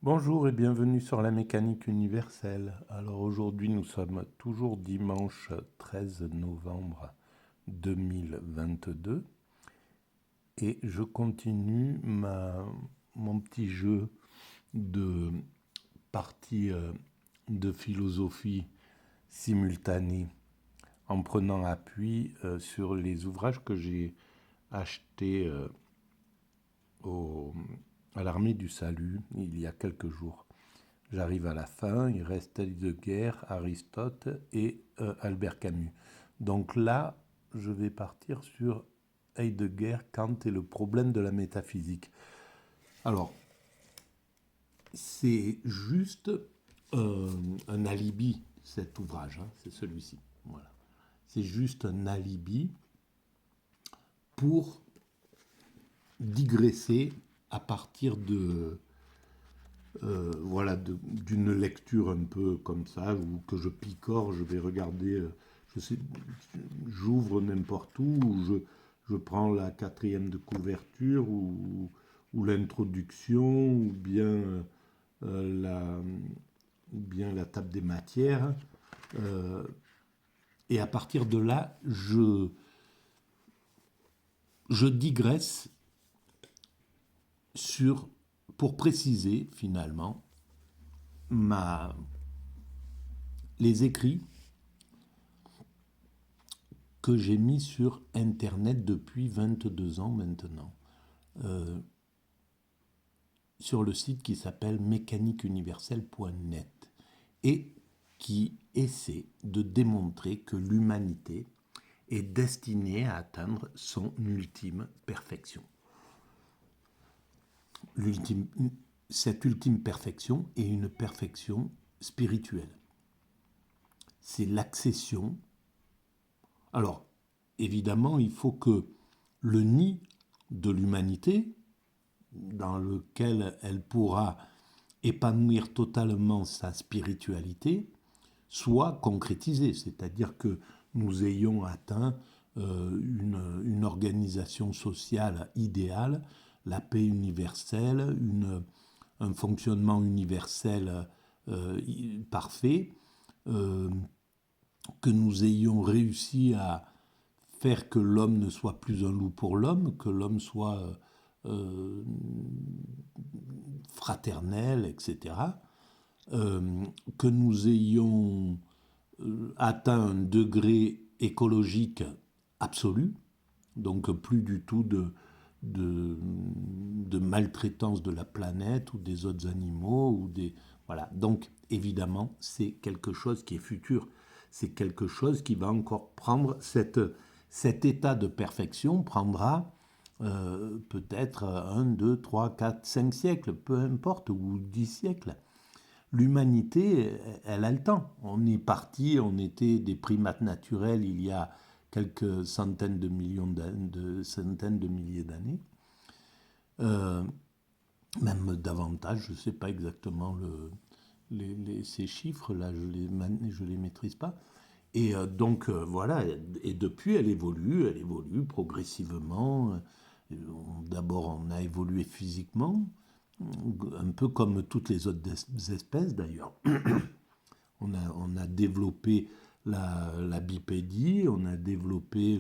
Bonjour et bienvenue sur la mécanique universelle. Alors aujourd'hui nous sommes toujours dimanche 13 novembre 2022 et je continue mon petit jeu de partie de philosophie simultanée en prenant appui sur les ouvrages que j'ai achetés à l'armée du salut il y a quelques jours. J'arrive à la fin, il reste Heidegger, Aristote et Albert Camus. Donc là, je vais partir sur Heidegger, Kant et le problème de la métaphysique. Alors, c'est juste un alibi, cet ouvrage, hein, c'est celui-ci. Voilà. C'est juste un alibi pour digresser à partir d'une lecture un peu comme ça, ou que je picore, je vais regarder, je sais, j'ouvre n'importe où, je prends la quatrième de couverture, ou l'introduction, euh, ou bien la table des matières, et à partir de là, je digresse pour préciser finalement les écrits que j'ai mis sur Internet depuis 22 ans maintenant, sur le site qui s'appelle mécaniqueuniverselle.net et qui essaie de démontrer que l'humanité est destinée à atteindre son ultime perfection. Cette ultime perfection est une perfection spirituelle. C'est l'accession. Alors, évidemment, il faut que le nid de l'humanité, dans lequel elle pourra épanouir totalement sa spiritualité, soit concrétisé, c'est-à-dire que nous ayons atteint une organisation sociale idéale, la paix universelle, un fonctionnement universel parfait, que nous ayons réussi à faire que l'homme ne soit plus un loup pour l'homme, que l'homme soit fraternel, etc. Que nous ayons atteint un degré écologique absolu, donc plus du tout de maltraitance de la planète ou des autres animaux. Voilà. Donc évidemment, c'est quelque chose qui est futur. C'est quelque chose qui va encore prendre cet état de perfection prendra peut-être 1, 2, 3, 4, 5 siècles, peu importe, ou 10 siècles. L'humanité, elle a le temps. On est parti, on était des primates naturels il y a quelques centaines de milliers d'années. Même davantage, je ne sais pas exactement ces chiffres-là, je les maîtrise pas. Et donc voilà, et depuis elle évolue progressivement. D'abord on a évolué physiquement, un peu comme toutes les autres espèces d'ailleurs. On a développé la bipédie, on a développé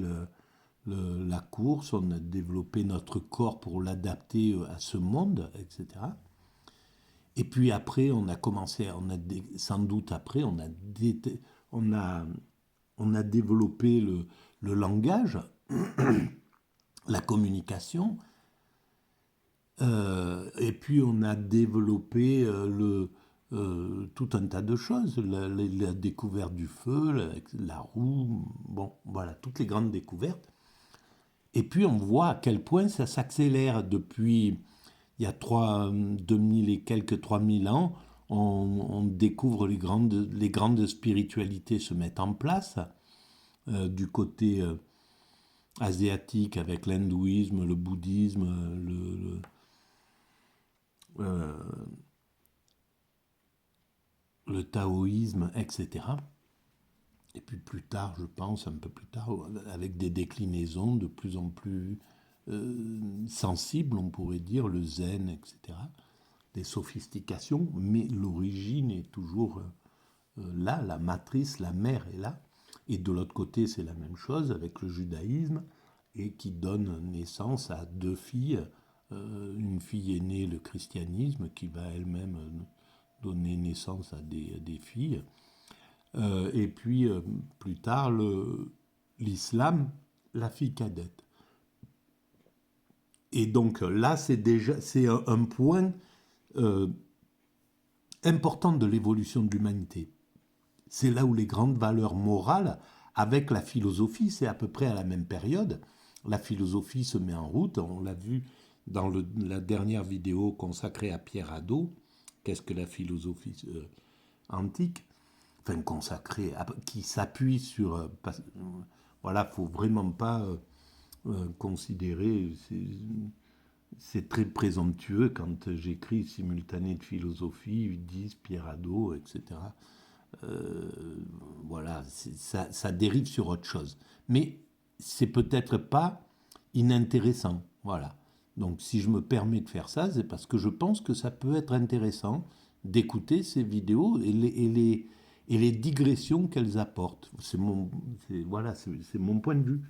la course, on a développé notre corps pour l'adapter à ce monde, etc. Et puis après, on a commencé, sans doute après, on a développé le langage, la communication, et puis on a développé tout un tas de choses, la découverte du feu, la roue, bon, voilà, toutes les grandes découvertes. Et puis on voit à quel point ça s'accélère depuis il y a 2000 et quelques 3000 ans. On découvre les grandes spiritualités se mettent en place du côté asiatique avec l'hindouisme, le bouddhisme, le taoïsme, etc. Et puis plus tard, je pense, un peu plus tard, avec des déclinaisons de plus en plus sensibles, on pourrait dire, le zen, etc. des sophistications, mais l'origine est toujours là, la matrice, la mère est là. Et de l'autre côté, c'est la même chose avec le judaïsme, et qui donne naissance à deux filles. Une fille aînée, le christianisme, qui va elle-même donner naissance à des filles. Et puis, plus tard, l'islam, la fille cadette. Et donc là, c'est un point important de l'évolution de l'humanité. C'est là où les grandes valeurs morales, avec la philosophie, c'est à peu près à la même période. La philosophie se met en route, on l'a vu dans la dernière vidéo consacrée à Pierre Hadot. Qu'est-ce que la philosophie antique? Enfin, consacrée, qui s'appuie sur... voilà, il ne faut vraiment pas considérer... C'est très présomptueux quand j'écris simultané de philosophie, 10, Pierre Hadot, etc. Voilà, ça dérive sur autre chose. Mais c'est peut-être pas inintéressant. Voilà. Donc si je me permets de faire ça, c'est parce que je pense que ça peut être intéressant d'écouter ces vidéos et les digressions qu'elles apportent. Voilà, c'est mon point de vue.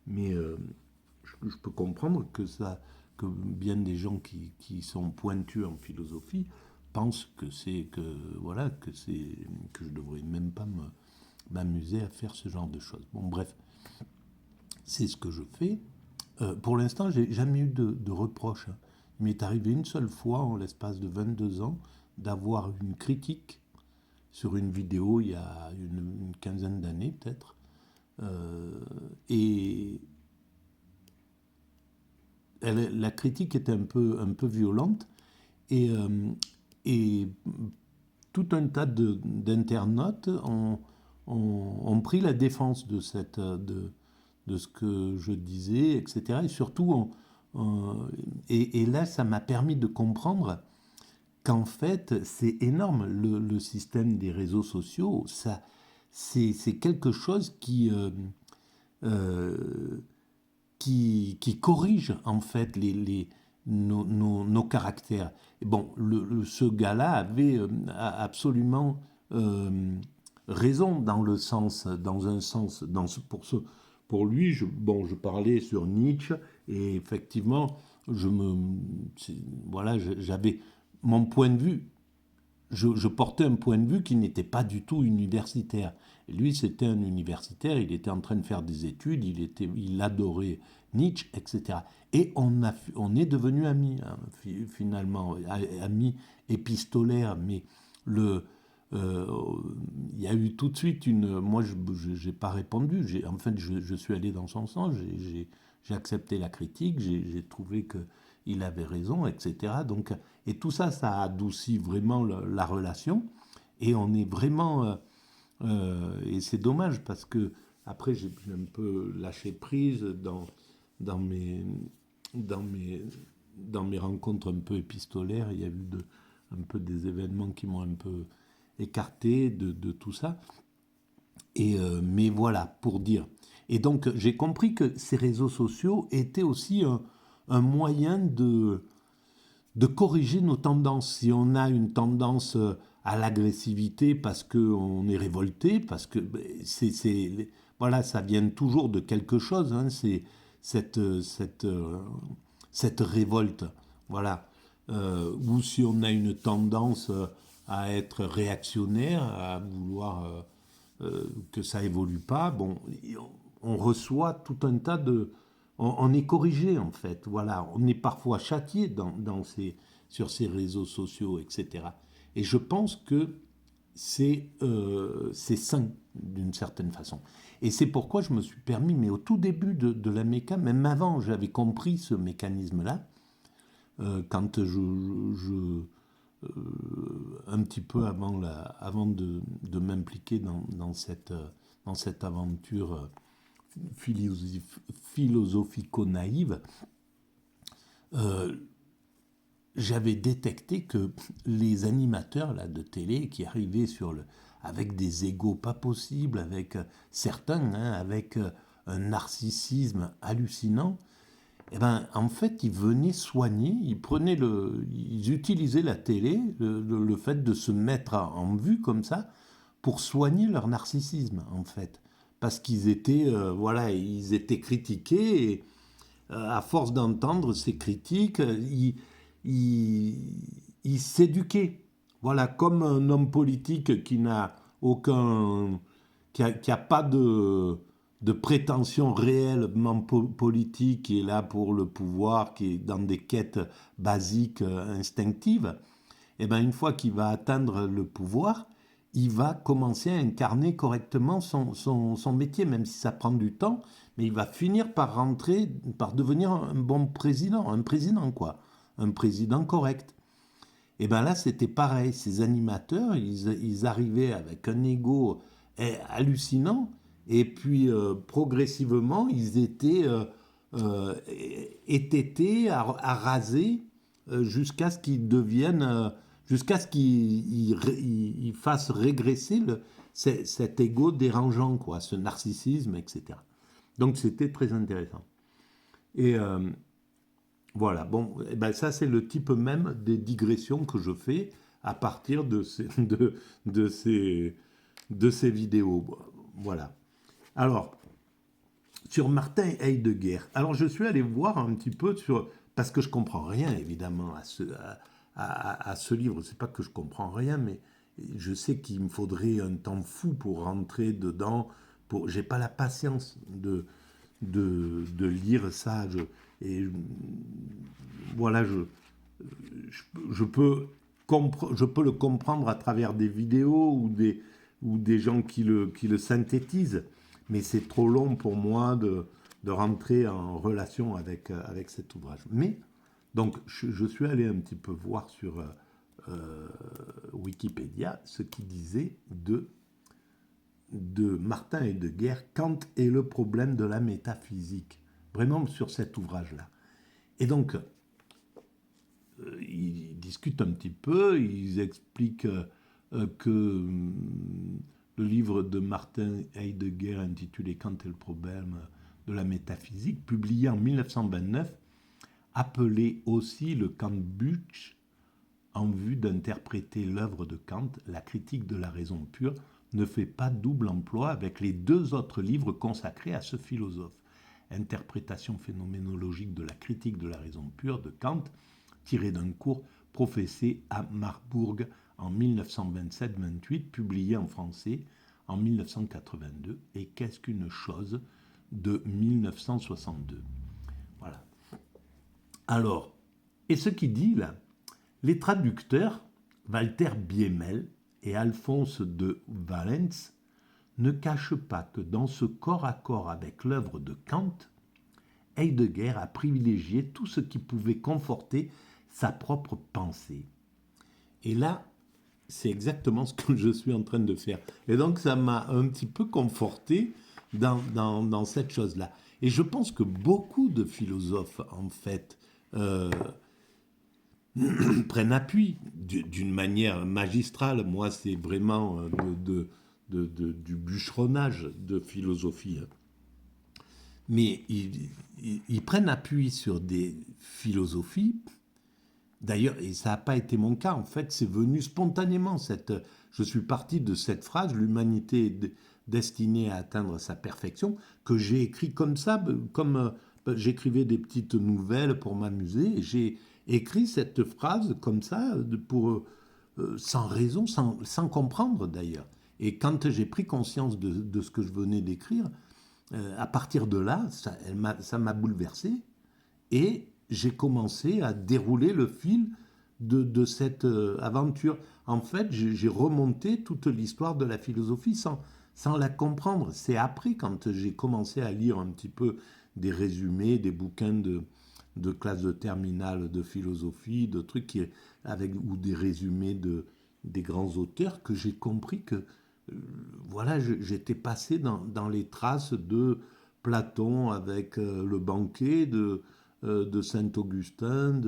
Mais je peux comprendre que bien des gens qui sont pointus en philosophie pensent que je devrais même pas m'amuser à faire ce genre de choses. Bon, bref, c'est ce que je fais. Pour l'instant, j'ai jamais eu de reproche. Il m'est arrivé une seule fois, en l'espace de 22 ans, d'avoir une critique sur une vidéo il y a une quinzaine d'années peut-être. Et la critique était un peu violente. Et tout un tas d'internautes ont pris la défense de ce que je disais, etc. Et surtout, et là, ça m'a permis de comprendre qu'en fait, c'est énorme, le système des réseaux sociaux. C'est quelque chose qui corrige en fait nos caractères. Et bon, ce gars-là avait absolument raison dans un sens. Pour lui, je parlais sur Nietzsche et effectivement, j'avais mon point de vue. Je portais un point de vue qui n'était pas du tout universitaire. Et lui, c'était un universitaire, il était en train de faire des études, il adorait Nietzsche, etc. Et on est devenus amis, hein, finalement, amis épistolaires, mais il y a eu tout de suite moi, je n'ai pas répondu, je suis allé dans son sens, j'ai accepté la critique, j'ai trouvé qu'il avait raison, etc. Donc, et tout ça, ça a adouci vraiment la relation. Et on est vraiment... et c'est dommage parce que après, j'ai un peu lâché prise dans mes rencontres un peu épistolaires. Il y a eu un peu des événements qui m'ont un peu écarté de tout ça. Mais voilà, pour dire. Et donc, j'ai compris que ces réseaux sociaux étaient aussi un moyen de corriger nos tendances. Si on a une tendance à l'agressivité parce qu'on est révolté, parce que voilà, ça vient toujours de quelque chose, hein, c'est cette révolte. Voilà. Ou si on a une tendance à être réactionnaire, à vouloir que ça évolue pas, bon, on reçoit tout un tas de... On est corrigé en fait, voilà, on est parfois châtié sur ces réseaux sociaux, etc. Et je pense que c'est sain d'une certaine façon. Et c'est pourquoi je me suis permis, mais au tout début de la méca, même avant, j'avais compris ce mécanisme-là, quand un petit peu avant de m'impliquer dans cette aventure philosophico-naïve, j'avais détecté que les animateurs là, de télé qui arrivaient avec des égos pas possibles, avec certains, hein, avec un narcissisme hallucinant, eh ben, en fait, ils venaient soigner, ils utilisaient la télé, le fait de se mettre en vue comme ça, pour soigner leur narcissisme, en fait. Parce qu'ils étaient, voilà, ils étaient critiqués, et à force d'entendre ces critiques, ils, ils s'éduquaient. Voilà, comme un homme politique qui n'a aucun, qui a pas de prétention réellement politique, qui est là pour le pouvoir, qui est dans des quêtes basiques, instinctives, et ben une fois qu'il va atteindre le pouvoir, il va commencer à incarner correctement son métier, même si ça prend du temps, mais il va finir par rentrer, par devenir un bon président, un président quoi, un président correct. Et bien là, c'était pareil. Ces animateurs, ils arrivaient avec un ego hallucinant. Et puis, progressivement, ils étaient euh, étêtés, à raser, jusqu'à ce qu'ils deviennent, jusqu'à ce qu'ils fassent régresser cet ego dérangeant, quoi, ce narcissisme, etc. Donc, c'était très intéressant. Et voilà, bon, eh ben ça c'est le type même des digressions que je fais à partir de ces, de ces vidéos. Voilà. Alors, sur Martin Heidegger, alors je suis allé voir un petit peu sur... Parce que je comprends rien évidemment à ce livre, c'est pas que je comprends rien, mais je sais qu'il me faudrait un temps fou pour rentrer dedans. J'ai pas la patience de lire ça. Et voilà, je peux je peux le comprendre à travers des vidéos ou des gens qui le synthétisent, mais c'est trop long pour moi de rentrer en relation avec cet ouvrage. Mais, donc, je suis allé un petit peu voir sur Wikipédia ce qu'il disait de Martin Heidegger, Kant et le problème de la métaphysique, vraiment sur cet ouvrage-là. Et donc, ils discutent un petit peu, ils expliquent que le livre de Martin Heidegger intitulé Kant et le problème de la métaphysique, publié en 1929, appelé aussi le Kant-Büchs, en vue d'interpréter l'œuvre de Kant, la critique de la raison pure, ne fait pas double emploi avec les deux autres livres consacrés à ce philosophe. Interprétation phénoménologique de la critique de la raison pure de Kant, tiré d'un cours professé à Marbourg en 1927-28, publié en français en 1982, et Qu'est-ce qu'une chose de 1962. Voilà. Alors, et ce qu'il dit là, les traducteurs, Walter Biemel et Alphonse de Valence, ne cachent pas que dans ce corps à corps avec l'œuvre de Kant, Heidegger a privilégié tout ce qui pouvait conforter sa propre pensée. Et là, c'est exactement ce que je suis en train de faire. Et donc, ça m'a un petit peu conforté dans cette chose-là. Et je pense que beaucoup de philosophes, en fait, prennent appui d'une manière magistrale. Moi, c'est vraiment du bûcheronnage de philosophie. Mais ils prennent appui sur des philosophies. D'ailleurs, et ça n'a pas été mon cas, en fait, c'est venu spontanément. Je suis parti de cette phrase, l'humanité est destinée à atteindre sa perfection, que j'ai écrit comme ça, comme j'écrivais des petites nouvelles pour m'amuser, et j'ai écrit cette phrase comme ça, sans raison, sans comprendre d'ailleurs. Et quand j'ai pris conscience de ce que je venais d'écrire, à partir de là, ça m'a bouleversé, et j'ai commencé à dérouler le fil de cette aventure. En fait, j'ai remonté toute l'histoire de la philosophie sans la comprendre. C'est après, quand j'ai commencé à lire un petit peu des résumés, des bouquins de classe de terminale de philosophie, de trucs ou des résumés des grands auteurs, que j'ai compris que voilà, j'étais passé dans les traces de Platon avec le banquet, de Saint-Augustin,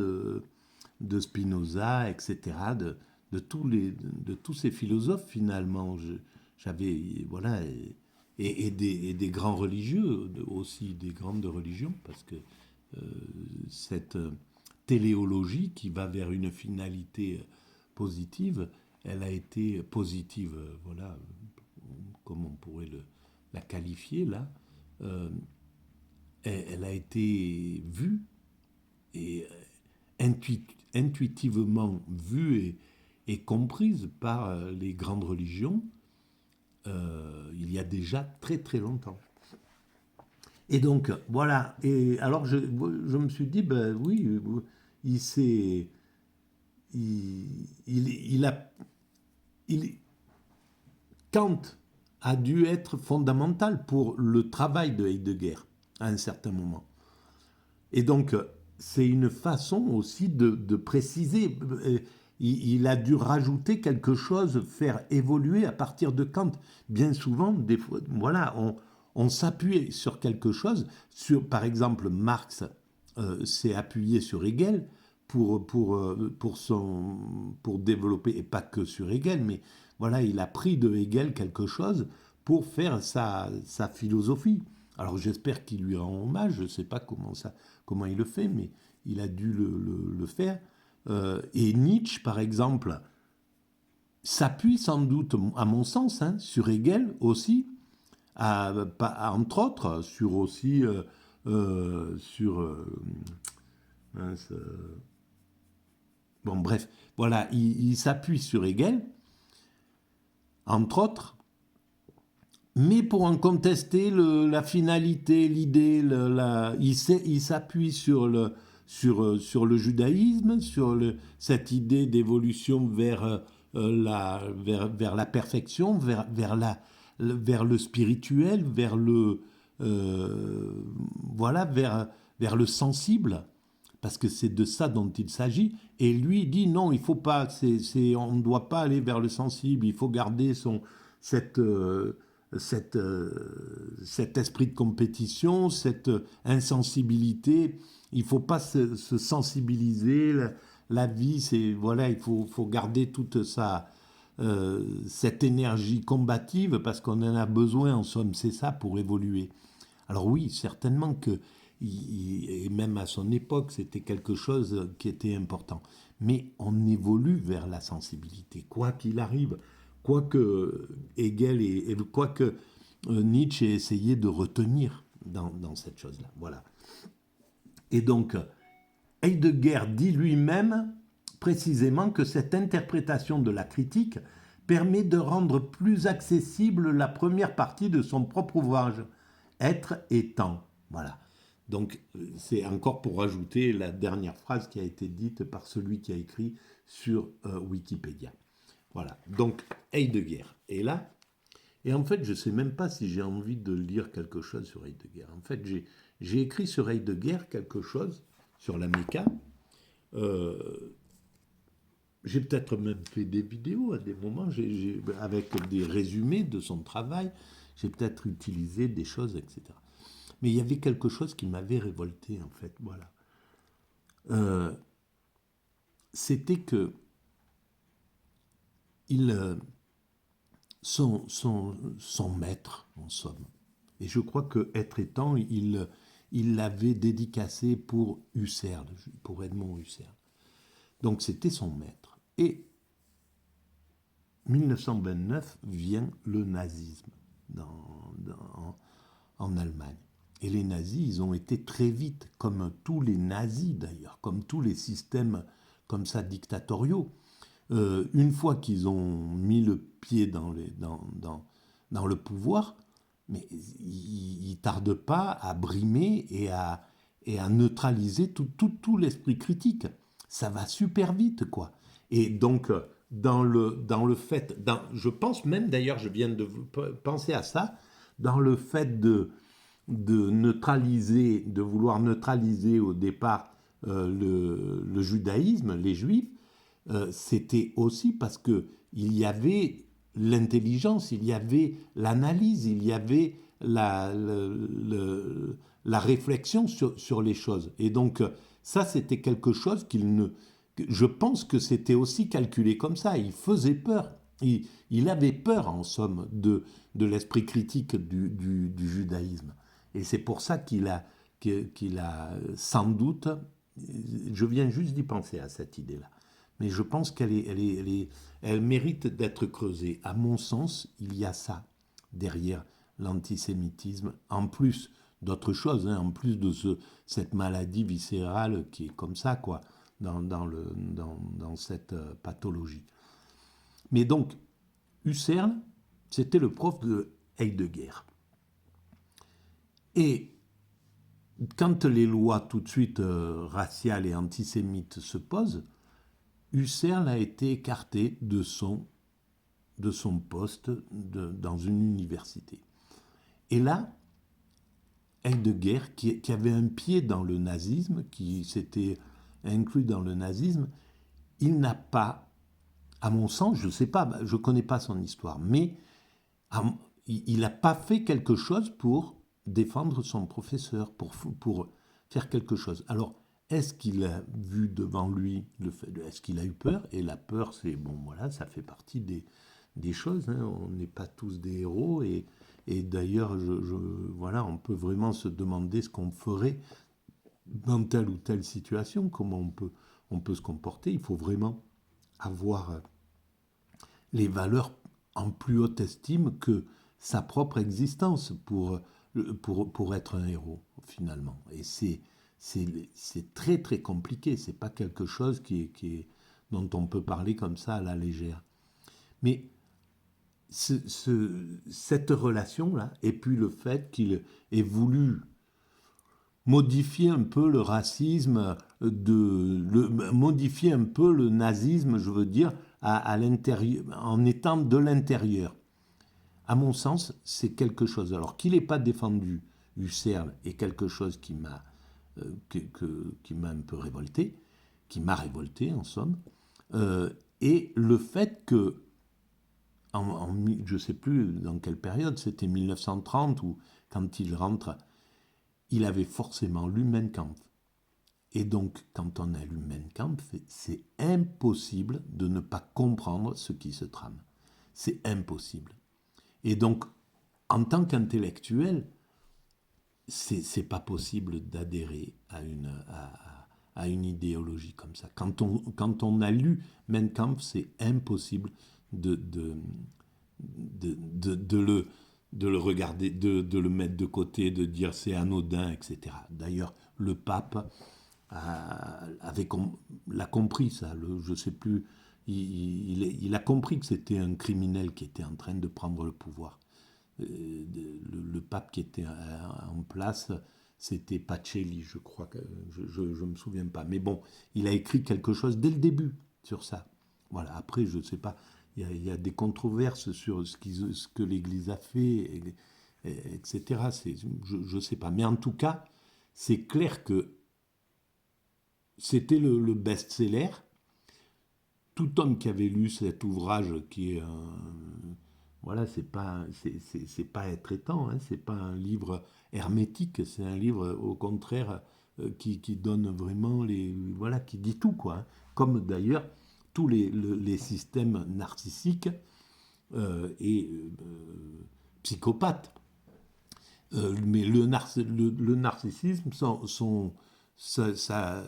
de Spinoza, etc., de tous ces philosophes finalement. J'avais, voilà, et des grands religieux aussi, des grandes religions, parce que cette téléologie qui va vers une finalité positive, elle a été positive, voilà, comme on pourrait la qualifier là, elle a été vue et intuitivement vue et comprise par les grandes religions il y a déjà très très longtemps. Et donc, voilà. Et alors, je me suis dit, ben oui, il s'est. Il a. Il, Kant a dû être fondamental pour le travail de Heidegger à un certain moment. Et donc, c'est une façon aussi de préciser. Il a dû rajouter quelque chose, faire évoluer à partir de Kant. Bien souvent, des fois, voilà, on s'appuie sur quelque chose. Par exemple, Marx s'est appuyé sur Hegel pour développer, et pas que sur Hegel, mais voilà, il a pris de Hegel quelque chose pour faire sa philosophie. Alors j'espère qu'il lui rend hommage, je ne sais pas comment il le fait, mais il a dû le faire. Et Nietzsche, par exemple, s'appuie sans doute, à mon sens, sur Hegel aussi, entre autres, sur aussi bon bref, voilà, il s'appuie sur Hegel, entre autres, mais pour en contester la finalité, l'idée, il s'appuie sur le judaïsme, sur cette idée d'évolution vers la perfection, vers le spirituel, voilà, vers le sensible, parce que c'est de ça dont il s'agit. Et lui dit non, il faut pas, on ne doit pas aller vers le sensible, il faut garder cet esprit de compétition, cette insensibilité. Il ne faut pas se sensibiliser. La vie, voilà, il faut garder toute cette énergie combative parce qu'on en a besoin, en somme, c'est ça pour évoluer. Alors oui, certainement que, et même à son époque, c'était quelque chose qui était important. Mais on évolue vers la sensibilité, quoi qu'il arrive. Quoique Hegel et quoique Nietzsche ait essayé de retenir dans cette chose-là. Voilà. Et donc, Heidegger dit lui-même précisément que cette interprétation de la critique permet de rendre plus accessible la première partie de son propre ouvrage, Être et temps. Voilà. Donc, c'est encore pour rajouter la dernière phrase qui a été dite par celui qui a écrit sur Wikipédia. Voilà, donc Heidegger est là. Et en fait, je ne sais même pas si j'ai envie de lire quelque chose sur Heidegger. En fait, j'ai écrit sur Heidegger quelque chose, sur la méca. J'ai peut-être même fait des vidéos à des moments, avec des résumés de son travail. J'ai peut-être utilisé des choses, etc. Mais il y avait quelque chose qui m'avait révolté, en fait. Voilà. C'était que son maître, en somme. Et je crois que Être et temps, il l'avait dédicacé pour Husserl, pour Edmond Husserl. Donc c'était son maître. Et 1929 vient le nazisme en Allemagne. Et les nazis, ils ont été très vite, comme tous les nazis d'ailleurs, comme tous les systèmes comme ça dictatoriaux, une fois qu'ils ont mis le pied dans le pouvoir, mais ils ne tardent pas à brimer et à neutraliser tout l'esprit critique. Ça va super vite, quoi. Et donc, dans le fait, je pense même, d'ailleurs, je viens de penser à ça, dans le fait de neutraliser, de vouloir neutraliser au départ le judaïsme, les juifs, c'était aussi parce que il y avait l'intelligence, il y avait l'analyse, il y avait la réflexion sur les choses. Et donc, ça, c'était quelque chose je pense que c'était aussi calculé comme ça. Il faisait peur. Il avait peur, en somme, de l'esprit critique du judaïsme. Et c'est pour ça qu'il qu'il a sans doute, je viens juste d'y penser à cette idée-là, mais je pense elle mérite d'être creusée. À mon sens, il y a ça derrière l'antisémitisme, en plus d'autres choses, hein, en plus de cette maladie viscérale qui est comme ça, quoi, dans cette pathologie. Mais donc, Husserl, c'était le prof de Heidegger. Et quand les lois tout de suite raciales et antisémites se posent, Husserl a été écarté de son poste dans une université. Et là, Heidegger, qui avait un pied dans le nazisme, qui s'était inclus dans le nazisme, il n'a pas, à mon sens, je ne sais pas, je ne connais pas son histoire, mais il n'a pas fait quelque chose pour défendre son professeur, pour faire quelque chose. Alors, est-ce qu'il a vu devant lui est-ce qu'il a eu peur? Et la peur, c'est, bon, voilà, ça fait partie des choses, hein. On n'est pas tous des héros, et d'ailleurs, voilà, on peut vraiment se demander ce qu'on ferait dans telle ou telle situation, comment on peut se comporter. Il faut vraiment avoir les valeurs en plus haute estime que sa propre existence pour être un héros, finalement. Et c'est très très compliqué, c'est pas quelque chose dont on peut parler comme ça à la légère. Mais cette relation-là, et puis le fait qu'il ait voulu modifier un peu le racisme, modifier un peu le nazisme, je veux dire, à l'intérieur, en étant de l'intérieur. À mon sens, c'est quelque chose. Alors qu'il n'ait pas défendu Husserl est quelque chose qui m'a un peu révolté, qui m'a révolté en somme, et le fait que je ne sais plus dans quelle période, c'était 1930, ou quand il rentre, il avait forcément lu Mein Kampf. Et donc, quand on a lu Mein Kampf, c'est impossible de ne pas comprendre ce qui se trame. C'est impossible. Et donc, en tant qu'intellectuel, c'est pas possible d'adhérer à une idéologie comme ça. Quand on a lu Mein Kampf, c'est impossible de le regarder, de le mettre de côté, de dire c'est anodin, etc. D'ailleurs, le pape l'a compris, ça. Je ne sais plus. Il a compris que c'était un criminel qui était en train de prendre le pouvoir. Le pape qui était en place, c'était Pacelli, je crois, je ne me souviens pas. Mais bon, il a écrit quelque chose dès le début sur ça. Voilà, après, je ne sais pas, il y a des controverses sur ce que l'Église a fait, etc. Je ne sais pas. Mais en tout cas, c'est clair que c'était le best-seller. Tout homme qui avait lu cet ouvrage, qui est voilà, c'est pas étreint, hein, c'est pas un livre hermétique, c'est un livre au contraire qui donne vraiment voilà, qui dit tout, quoi, hein. Comme d'ailleurs tous les systèmes narcissiques et psychopathes. Mais le narcissisme, sa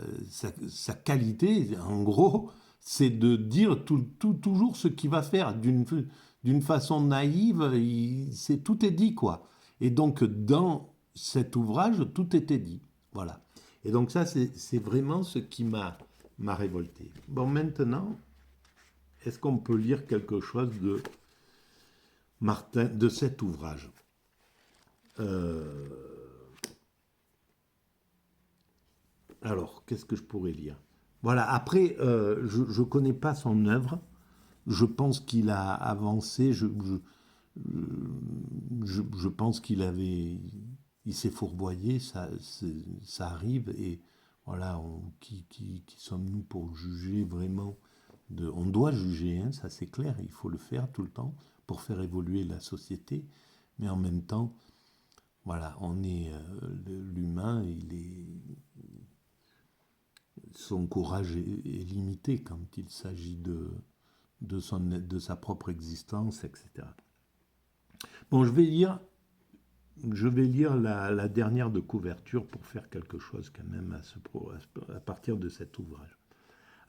qualité, en gros, c'est de dire toujours ce qu'il va faire d'une façon naïve. Tout est dit, quoi. Et donc, dans cet ouvrage, tout était dit. Voilà. Et donc, ça, c'est vraiment ce qui m'a révolté. Bon, maintenant, est-ce qu'on peut lire quelque chose de Martin, de cet ouvrage? Alors, qu'est-ce que je pourrais lire? Voilà, après, je ne connais pas son œuvre. Je pense qu'il a avancé. Je pense il s'est fourvoyé. Ça arrive. Et voilà, qui sommes-nous pour juger vraiment on doit juger, hein, ça c'est clair. Il faut le faire tout le temps pour faire évoluer la société. Mais en même temps, voilà, l'humain, son courage est limité quand il s'agit de sa propre existence, etc. Bon, je vais lire je vais lire la dernière de couverture pour faire quelque chose quand même à partir de cet ouvrage.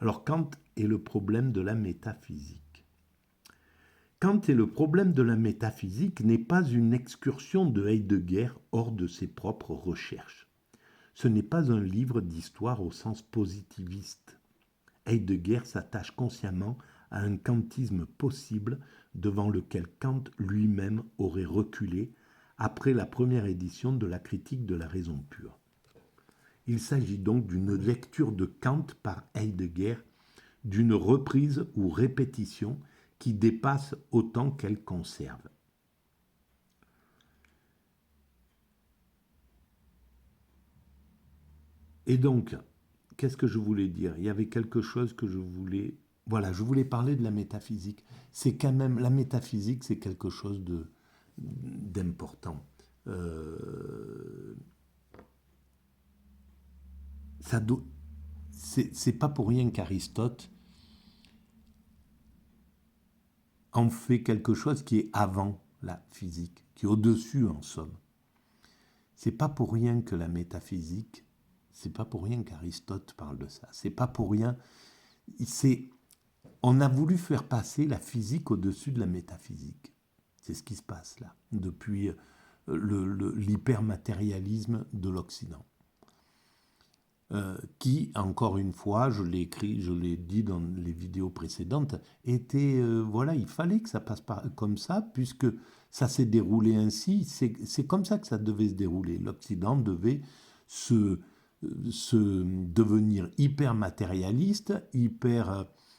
Alors, Kant et le problème de la métaphysique. Kant et le problème de la métaphysique n'est pas une excursion de Heidegger hors de ses propres recherches. Ce n'est pas un livre d'histoire au sens positiviste. Heidegger s'attache consciemment à un kantisme possible devant lequel Kant lui-même aurait reculé après la première édition de la critique de la raison pure. Il s'agit donc d'une lecture de Kant par Heidegger, d'une reprise ou répétition qui dépasse autant qu'elle conserve. Et donc, qu'est-ce que je voulais dire? Il y avait quelque chose que je voulais... Voilà, je voulais parler de la métaphysique. C'est quand même... La métaphysique, c'est quelque chose d'important. C'est pas pour rien qu'Aristote en fait quelque chose qui est avant la physique, qui est au-dessus en somme. C'est pas pour rien que la métaphysique, c'est pas pour rien qu'Aristote parle de ça. C'est pas pour rien. On a voulu faire passer la physique au-dessus de la métaphysique. C'est ce qui se passe là, depuis l'hypermatérialisme de l'Occident. Qui, encore une fois, je l'ai écrit, je l'ai dit dans les vidéos précédentes, était, voilà, il fallait que ça passe comme ça, puisque ça s'est déroulé ainsi, c'est comme ça que ça devait se dérouler. L'Occident devait devenir hyper matérialiste,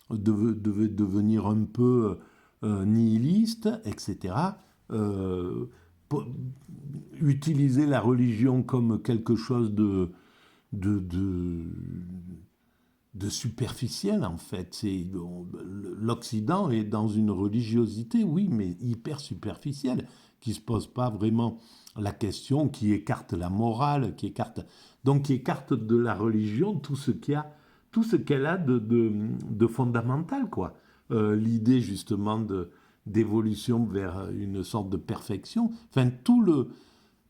devait devenir un peu nihiliste, etc. Utiliser la religion comme quelque chose de superficiel en fait. L'Occident est dans une religiosité, oui, mais hyper superficielle, qui ne se pose pas vraiment la question, qui écarte la morale, qui écarte de la religion tout ce qu'elle a de fondamental, quoi. L'idée justement d'évolution vers une sorte de perfection, enfin tout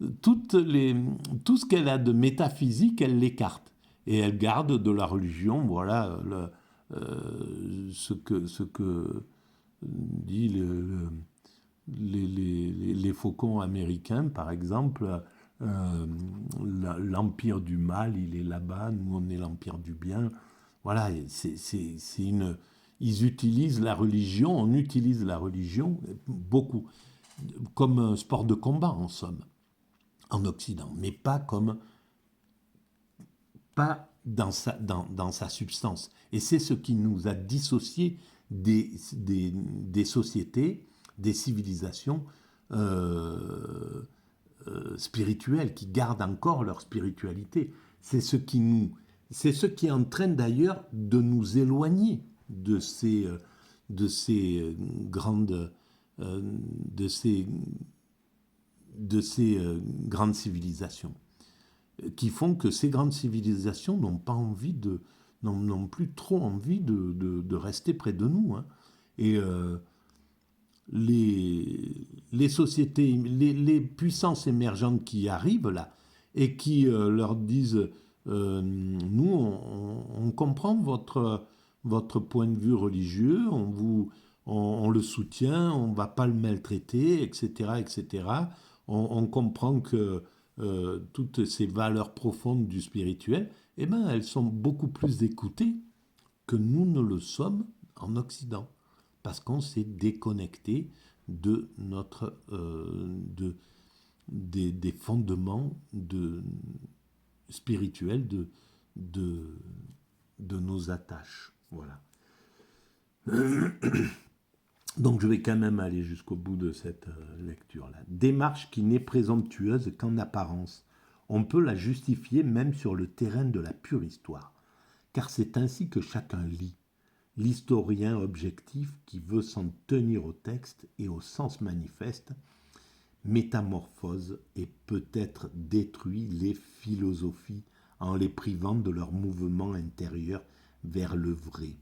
ce qu'elle a de métaphysique, elle l'écarte. Et elle garde de la religion, voilà, ce que dit les faucons américains, par exemple. L'empire du mal, il est là-bas, nous on est l'empire du bien. Voilà, ils utilisent la religion, on utilise la religion beaucoup, comme un sport de combat en somme, en Occident, mais pas dans sa substance. Et c'est ce qui nous a dissociés des sociétés, des civilisations spirituelles qui gardent encore leur spiritualité. C'est ce qui entraîne d'ailleurs de nous éloigner de ces grandes civilisations, qui font que ces grandes civilisations n'ont plus trop envie de rester près de nous. Hein. Et les sociétés, les puissances émergentes qui arrivent là, et qui leur disent nous, on comprend votre point de vue religieux, on le soutient, on ne va pas le maltraiter, etc. etc. On comprend que toutes ces valeurs profondes du spirituel, eh ben, elles sont beaucoup plus écoutées que nous ne le sommes en Occident, parce qu'on s'est déconnecté de des fondements spirituels de nos attaches. Voilà. Donc je vais quand même aller jusqu'au bout de cette lecture-là. Démarche qui n'est présomptueuse qu'en apparence. On peut la justifier même sur le terrain de la pure histoire, car c'est ainsi que chacun lit. L'historien objectif qui veut s'en tenir au texte et au sens manifeste métamorphose et peut-être détruit les philosophies en les privant de leur mouvement intérieur vers le vrai.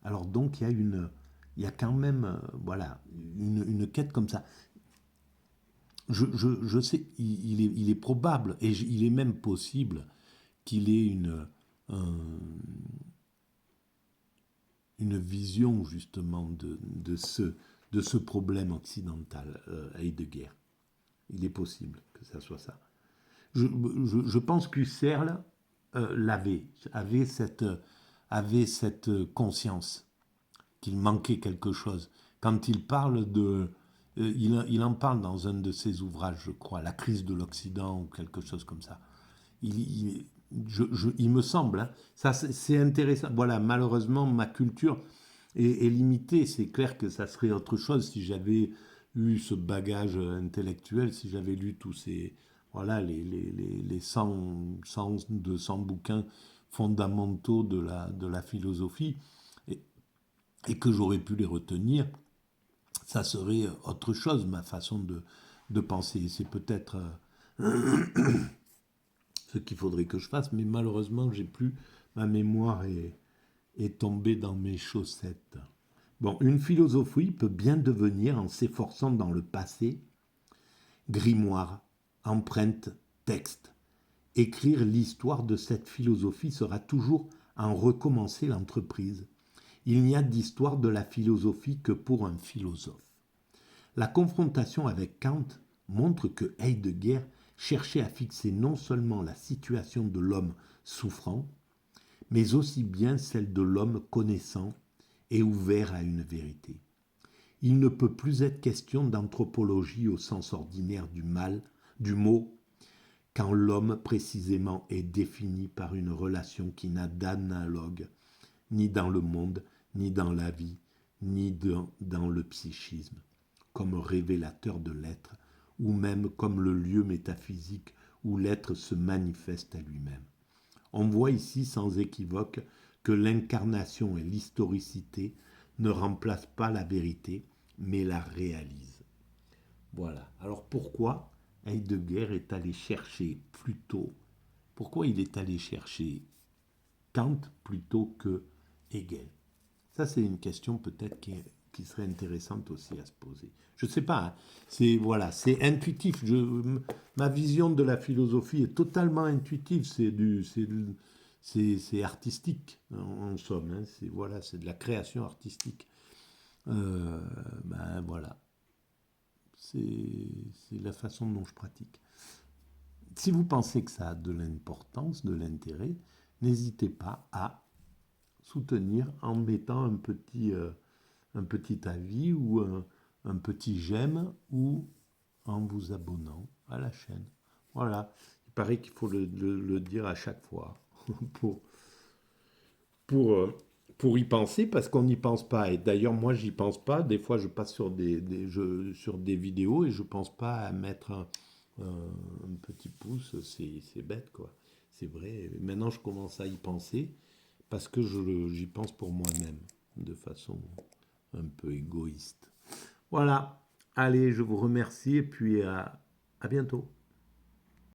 Alors donc il y a quand même voilà, une quête comme ça. je sais, il est probable, et il est même possible qu'il ait une vision justement de ce problème occidental, Heidegger. Il est possible que ça soit ça. Je pense qu'Husserl avait cette conscience qu'il manquait quelque chose. Quand il parle il en parle dans un de ses ouvrages, je crois, La crise de l'Occident ou quelque chose comme ça. Il me semble, hein, ça c'est intéressant. Voilà, malheureusement, ma culture est limitée. C'est clair que ça serait autre chose si j'avais eu ce bagage intellectuel, si j'avais lu tous ces, voilà, les 200 bouquins fondamentaux de la philosophie, et, et que j'aurais pu les retenir, ça serait autre chose, ma façon de penser. C'est peut-être ce qu'il faudrait que je fasse, mais malheureusement, j'ai plus, ma mémoire est tombée dans mes chaussettes. Bon, une philosophie peut bien devenir, en s'efforçant dans le passé, grimoire, empreinte, texte. Écrire l'histoire de cette philosophie sera toujours en recommencer l'entreprise. Il n'y a d'histoire de la philosophie que pour un philosophe. La confrontation avec Kant montre que Heidegger cherchait à fixer non seulement la situation de l'homme souffrant, mais aussi bien celle de l'homme connaissant et ouvert à une vérité. Il ne peut plus être question d'anthropologie au sens ordinaire du mot, quand l'homme précisément est défini par une relation qui n'a d'analogue ni dans le monde, ni dans la vie, ni dans le psychisme, comme révélateur de l'être, ou même comme le lieu métaphysique où l'être se manifeste à lui-même. On voit ici sans équivoque que l'incarnation et l'historicité ne remplacent pas la vérité, mais la réalisent. Voilà. Alors pourquoi Heidegger est allé chercher plutôt, pourquoi il est allé chercher Kant plutôt que Hegel? Ça, c'est une question peut-être qui serait intéressante aussi à se poser. Je ne sais pas, hein. C'est voilà, c'est intuitif. Ma vision de la philosophie est totalement intuitive. C'est artistique en somme. Hein. C'est voilà, c'est de la création artistique. Ben voilà, c'est la façon dont je pratique. Si vous pensez que ça a de l'importance, de l'intérêt, n'hésitez pas à soutenir en mettant un petit avis ou un petit j'aime ou en vous abonnant à la chaîne. Voilà, il paraît qu'il faut le dire à chaque fois pour, pour, euh, pour y penser parce qu'on n'y pense pas. Et d'ailleurs, moi, j'y pense pas. Des fois, je passe sur sur des vidéos et je pense pas à mettre un petit pouce. C'est bête, quoi. C'est vrai. Maintenant, je commence à y penser parce que j'y pense pour moi-même de façon un peu égoïste. Voilà. Allez, je vous remercie et puis à bientôt.